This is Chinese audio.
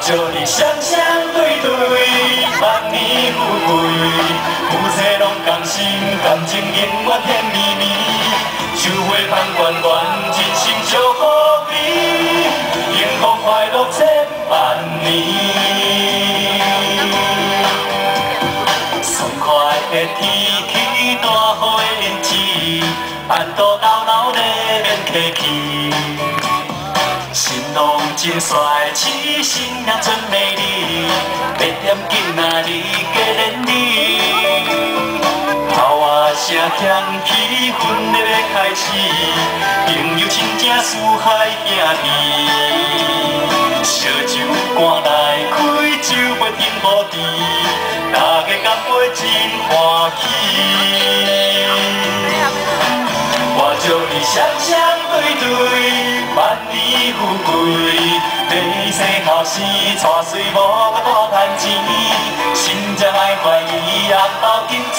祝你双双对对，万年富贵，夫妻拢同心，感情永远甜蜜蜜，手花香圆圆，真心祝福你，幸福快乐千万年。爽快的天气，大雨的日子，办桌闹闹咧免客气。 新郎真帅气，新娘真美丽，别点囡仔日加连理。炮啊声响起，婚礼要开始，朋友亲情四海兄弟，烧酒赶来开，酒杯敬无甜，大家干杯真欢喜。我祝你双双对对。 万年富贵，买生后生，娶水某个大赚钱，心肠爱欢喜，红包金珠